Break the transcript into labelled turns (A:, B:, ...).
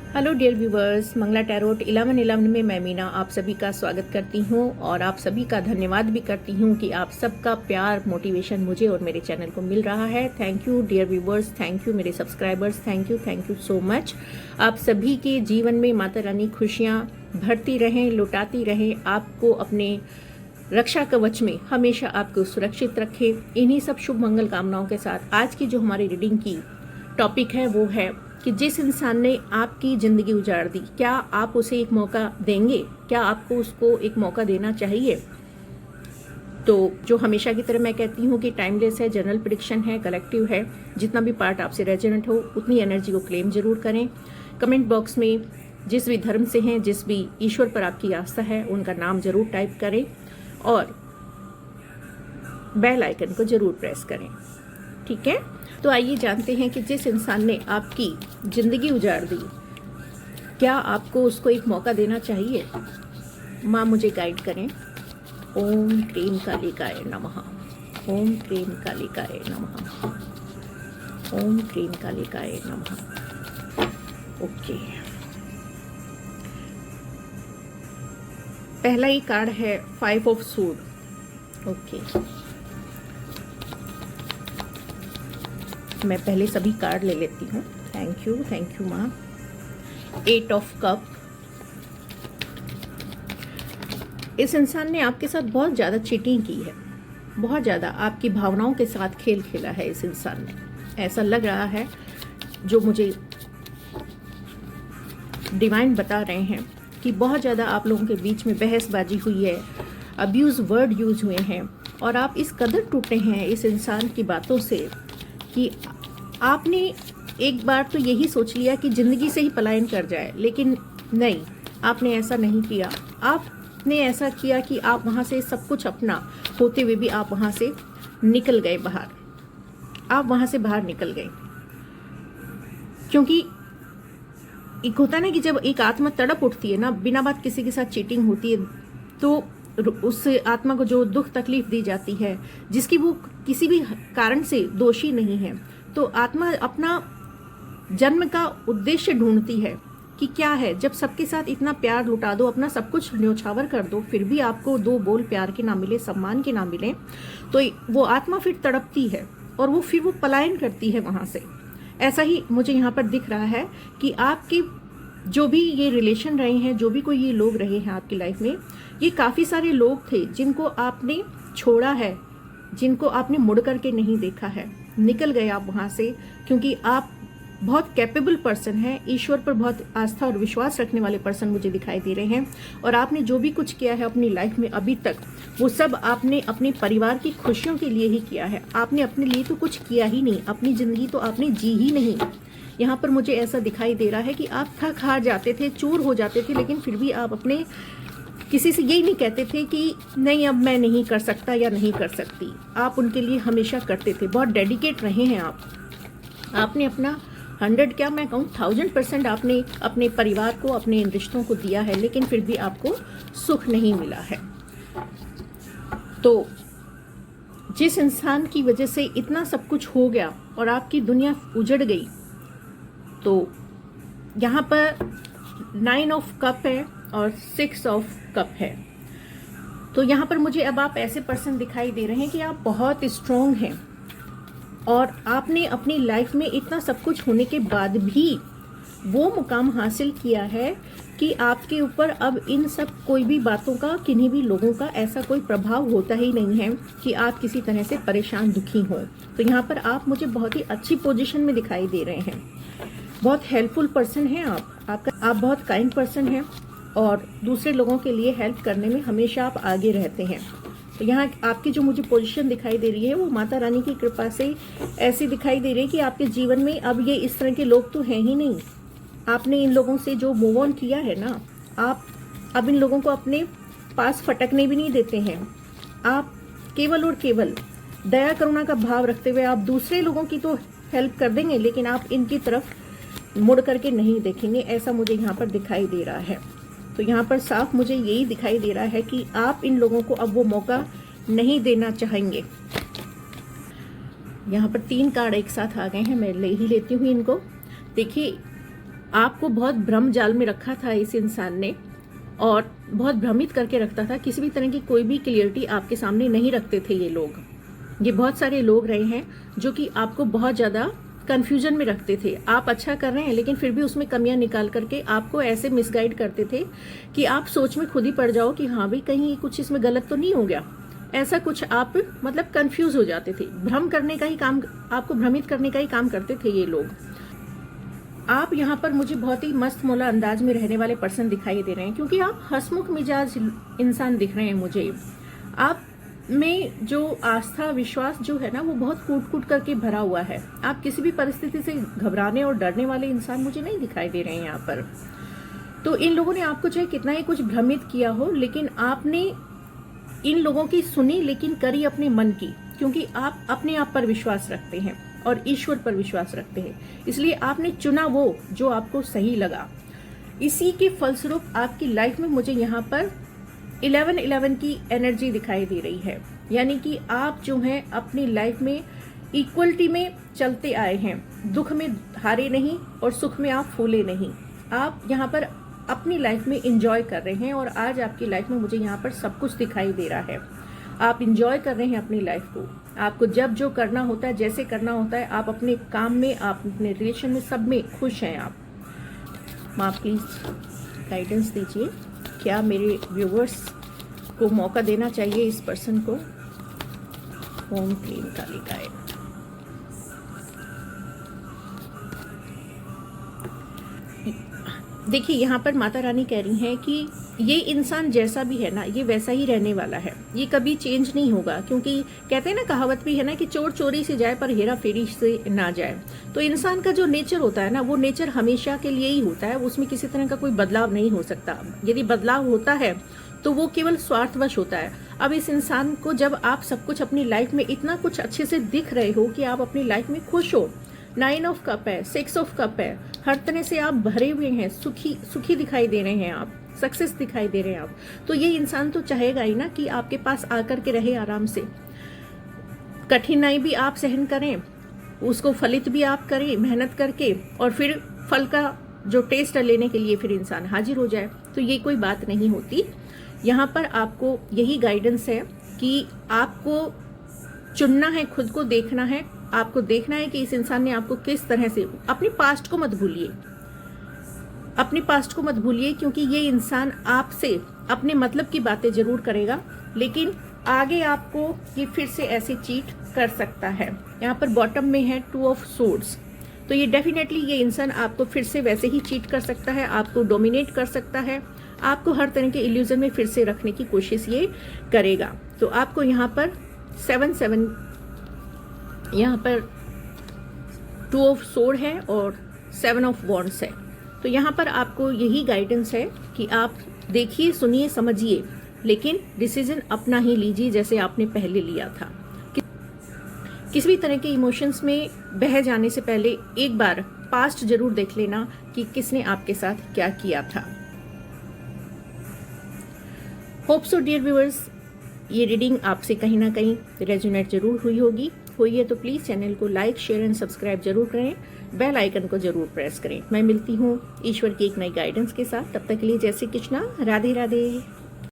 A: Hello dear viewers, Mangala tarot 1111 में मैं मीना आप सभी का स्वागत करती हूँ और आप सभी का धन्यवाद भी करती हूँ कि आप सबका प्यार मोटिवेशन मुझे और मेरे चैनल को मिल रहा है। Thank you dear viewers, thank you मेरे subscribers, thank you so much. आप सभी के जीवन में माता रानी खुशियाँ भरती रहें, लुटाती रहें, आपको अपने रक्षा कवच में हमेशा आपको सुरक्षित रखें। इन्हीं सब शुभ मंगल कामनाओं के साथ आज की जो हमारी रीडिंग की टॉपिक है वो है कि जिस इंसान ने आपकी ज़िंदगी उजाड़ दी, क्या आप उसे एक मौका देंगे? क्या आपको उसको एक मौका देना चाहिए? तो जो हमेशा की तरह मैं कहती हूँ कि टाइमलेस है, जनरल प्रेडिक्शन है, कलेक्टिव है। जितना भी पार्ट आपसे रेजोनेट हो उतनी एनर्जी को क्लेम जरूर करें। कमेंट बॉक्स में जिस भी धर्म से हैं, जिस भी ईश्वर पर आपकी आस्था है, उनका नाम जरूर टाइप करें और बेल आइकन को जरूर प्रेस करें। ठीक है, तो आइए जानते हैं कि जिस इंसान ने आपकी जिंदगी उजाड़ दी, क्या आपको उसको एक मौका देना चाहिए? माँ मुझे गाइड करें। ओम क्रीम कालिकाय नमः। ओम क्रीम कालिकाय नमः। ओम क्रीम कालिकाय नमः। ओके, पहला ही कार्ड है 5 ऑफ सूड। ओके, मैं पहले सभी कार्ड ले लेती हूँ। थैंक यू माँ। 8 ऑफ कप। इस इंसान ने आपके साथ बहुत ज़्यादा चीटिंग की है, बहुत ज़्यादा आपकी भावनाओं के साथ खेल खेला है इस इंसान ने। ऐसा लग रहा है, जो मुझे डिवाइन बता रहे हैं कि बहुत ज़्यादा आप लोगों के बीच में बहसबाजी हुई है, अब्यूज़ वर्ड यूज हुए हैं और आप इस कदर टूटे हैं इस इंसान की बातों से कि आपने एक बार तो यही सोच लिया कि ज़िंदगी से ही पलायन कर जाए, लेकिन नहीं, आपने ऐसा नहीं किया। आपने ऐसा किया कि आप वहाँ से सब कुछ अपना होते हुए भी आप वहाँ से निकल गए बाहर। आप वहाँ से बाहर निकल गए क्योंकि एक होता ना कि जब एक आत्मा तड़प उठती है ना, बिना बात किसी के साथ चीटिंग होती है, तो उस आत्मा को जो दुख तकलीफ दी जाती है, जिसकी वो किसी भी कारण से दोषी नहीं है, तो आत्मा अपना जन्म का उद्देश्य ढूंढती है कि क्या है। जब सबके साथ इतना प्यार लुटा दो, अपना सब कुछ न्योछावर कर दो, फिर भी आपको 2 बोल प्यार के ना मिले, सम्मान के ना मिले, तो वो आत्मा फिर तड़पती है और वो पलायन करती है वहां से। ऐसा ही मुझे यहाँ पर दिख रहा है कि आपके जो भी ये रिलेशन रहे हैं, जो भी कोई ये लोग रहे हैं आपकी लाइफ में, ये काफ़ी सारे लोग थे जिनको आपने छोड़ा है, जिनको आपने मुड़ करके नहीं देखा है। निकल गए आप वहाँ से क्योंकि आप बहुत कैपेबल पर्सन हैं, ईश्वर पर बहुत आस्था और विश्वास रखने वाले पर्सन मुझे दिखाई दे रहे हैं। और आपने जो भी कुछ किया है अपनी लाइफ में अभी तक, वो सब आपने अपने परिवार की खुशियों के लिए ही किया है। आपने अपने लिए तो कुछ किया ही नहीं, अपनी ज़िंदगी तो आपने जी ही नहीं। यहाँ पर मुझे ऐसा दिखाई दे रहा है कि आप थक हार जाते थे, चूर हो जाते थे, लेकिन फिर भी आप अपने किसी से यही नहीं कहते थे कि नहीं अब मैं नहीं कर सकता या नहीं कर सकती। आप उनके लिए हमेशा करते थे, बहुत डेडिकेट रहे हैं आप। आपने अपना 100 क्या मैं कहूँ 1000% आपने अपने परिवार को, अपने रिश्तों को दिया है, लेकिन फिर भी आपको सुख नहीं मिला है। तो जिस इंसान की वजह से इतना सब कुछ हो गया और आपकी दुनिया उजड़ गई, तो यहाँ पर 9 ऑफ कप है और 6 ऑफ कप है। तो यहाँ पर मुझे अब आप ऐसे पर्सन दिखाई दे रहे हैं कि आप बहुत स्ट्रोंग हैं और आपने अपनी लाइफ में इतना सब कुछ होने के बाद भी वो मुकाम हासिल किया है कि आपके ऊपर अब इन सब कोई भी बातों का, किन्हीं भी लोगों का ऐसा कोई प्रभाव होता ही नहीं है कि आप किसी तरह से परेशान दुखी हो। तो यहाँ पर आप मुझे बहुत ही अच्छी पोजीशन में दिखाई दे रहे हैं। बहुत हेल्पफुल पर्सन हैं आप बहुत काइंड पर्सन हैं और दूसरे लोगों के लिए हेल्प करने में हमेशा आप आगे रहते हैं। तो यहाँ आपकी जो मुझे पोजीशन दिखाई दे रही है वो माता रानी की कृपा से ऐसी दिखाई दे रही है कि आपके जीवन में अब ये इस तरह के लोग तो हैं ही नहीं। आपने इन लोगों से जो मूव ऑन किया है ना, आप अब इन लोगों को अपने पास फटकने भी नहीं देते हैं। आप केवल और केवल दया करुणा का भाव रखते हुए आप दूसरे लोगों की तो हेल्प कर देंगे, लेकिन आप इनकी तरफ मुड़ करके नहीं देखेंगे, ऐसा मुझे यहाँ पर दिखाई दे रहा है। तो यहाँ पर साफ मुझे यही दिखाई दे रहा है कि आप इन लोगों को अब वो मौका नहीं देना चाहेंगे। यहाँ पर 3 कार्ड एक साथ आ गए हैं, मैं ले ही लेती हूँ इनको। देखिए, आपको बहुत भ्रम जाल में रखा था इस इंसान ने और बहुत भ्रमित करके रखता था। किसी भी तरह की कोई भी क्लियरिटी आपके सामने नहीं रखते थे ये लोग। ये बहुत सारे लोग रहे हैं जो कि आपको बहुत ज़्यादा कंफ्यूजन में रखते थे। आप अच्छा कर रहे हैं लेकिन फिर भी उसमें कमियां निकाल करके आपको ऐसे मिसगाइड करते थे कि आप सोच में खुद ही पड़ जाओ कि हाँ भाई कहीं कुछ इसमें गलत तो नहीं हो गया। ऐसा कुछ आप मतलब कंफ्यूज हो जाते थे। भ्रम करने का ही काम, आपको भ्रमित करने का ही काम करते थे ये लोग। आप यहाँ पर मुझे बहुत ही मस्त मौला अंदाज में रहने वाले पर्सन दिखाई दे रहे हैं, क्योंकि आप हंसमुख मिजाज इंसान दिख रहे हैं मुझे। आप में जो आस्था विश्वास जो है ना वो बहुत कूट कूट करके भरा हुआ है। आप किसी भी परिस्थिति से घबराने और डरने वाले इंसान मुझे नहीं दिखाई दे रहे हैं यहाँ पर। तो इन लोगों ने आपको चाहे कितना ही कुछ भ्रमित किया हो, लेकिन आपने इन लोगों की सुनी लेकिन करी अपने मन की, क्योंकि आप अपने आप पर विश्वास रखते हैं और ईश्वर पर विश्वास रखते हैं। इसलिए आपने चुना वो जो आपको सही लगा। इसी के फलस्वरूप आपकी लाइफ में मुझे यहाँ पर 11-11 की एनर्जी दिखाई दे रही है। यानी कि आप जो हैं अपनी लाइफ में इक्वलिटी में चलते आए हैं। दुख में हारे नहीं और सुख में आप फूले नहीं। आप यहाँ पर अपनी लाइफ में इंजॉय कर रहे हैं और आज आपकी लाइफ में मुझे यहाँ पर सब कुछ दिखाई दे रहा है। आप इंजॉय कर रहे हैं अपनी लाइफ को। आपको जब जो करना होता है, जैसे करना होता है, आप अपने काम में, आप अपने रिलेशन में, सब में खुश हैं आप। माँ प्लीज गाइडेंस दीजिए। क्या मेरे व्यूवर्स को मौका देना चाहिए इस पर्सन को? ओम क्लीम काली गाय। देखिए यहाँ पर माता रानी कह रही हैं कि ये इंसान जैसा भी है ना, ये वैसा ही रहने वाला है। ये कभी चेंज नहीं होगा, क्योंकि कहते हैं ना, कहावत भी है ना कि चोर चोरी से जाए पर हेरा फेरी से ना जाए। तो इंसान का जो नेचर होता है ना, वो नेचर हमेशा के लिए ही होता है। उसमें किसी तरह का कोई बदलाव नहीं हो सकता। यदि बदलाव होता है तो वो केवल स्वार्थवश होता है। अब इस इंसान को जब आप सब कुछ अपनी लाइफ में इतना कुछ अच्छे से दिख रहे हो कि आप अपनी लाइफ में खुश हो, 9 ऑफ कप है, 6 ऑफ कप है, हर तरह से आप भरे हुए हैं, सुखी दिखाई दे रहे हैं आप, सक्सेस दिखाई दे रहे हैं आप। तो ये इंसान तो चाहेगा ही ना कि आपके पास आकर के रहे आराम से। कठिनाई भी आप सहन करें, उसको फलित भी आप करें मेहनत करके, और फिर फल का जो टेस्ट लेने के लिए फिर इंसान हाजिर हो जाए। तो ये कोई बात नहीं होती। यहाँ पर आपको यही गाइडेंस है कि आपको चुनना है, खुद को देखना है। आपको देखना है कि इस इंसान ने आपको किस तरह से, अपनी पास्ट को मत भूलिए, अपनी पास्ट को मत भूलिए, क्योंकि ये इंसान आपसे अपने मतलब की बातें जरूर करेगा, लेकिन आगे आपको ये फिर से ऐसे चीट कर सकता है। यहाँ पर बॉटम में है 2 ऑफ सोर्ड्स। तो ये डेफिनेटली ये इंसान आपको फिर से वैसे ही चीट कर सकता है, आपको डोमिनेट कर सकता है, आपको हर तरह के इल्यूजन में फिर से रखने की कोशिश ये करेगा। तो आपको यहाँ पर 7-7, यहाँ पर 2 ऑफ सोर्ड है और 7 ऑफ वॉन्ड्स है। तो यहाँ पर आपको यही गाइडेंस है कि आप देखिए, सुनिए, समझिए, लेकिन डिसीजन अपना ही लीजिए जैसे आपने पहले लिया था। किसी भी तरह के इमोशंस में बह जाने से पहले एक बार पास्ट जरूर देख लेना कि किसने आपके साथ क्या किया था। होप सो डियर व्यूअर्स, ये रीडिंग आपसे कहीं ना कहीं रेजोनेट जरूर हुई होगी। हुई है तो प्लीज़ चैनल को लाइक, शेयर एंड सब्सक्राइब जरूर करें। बेल आइकन को जरूर प्रेस करें। मैं मिलती हूँ ईश्वर की एक नई गाइडेंस के साथ। तब तक के लिए जय श्री कृष्णा, राधे राधे।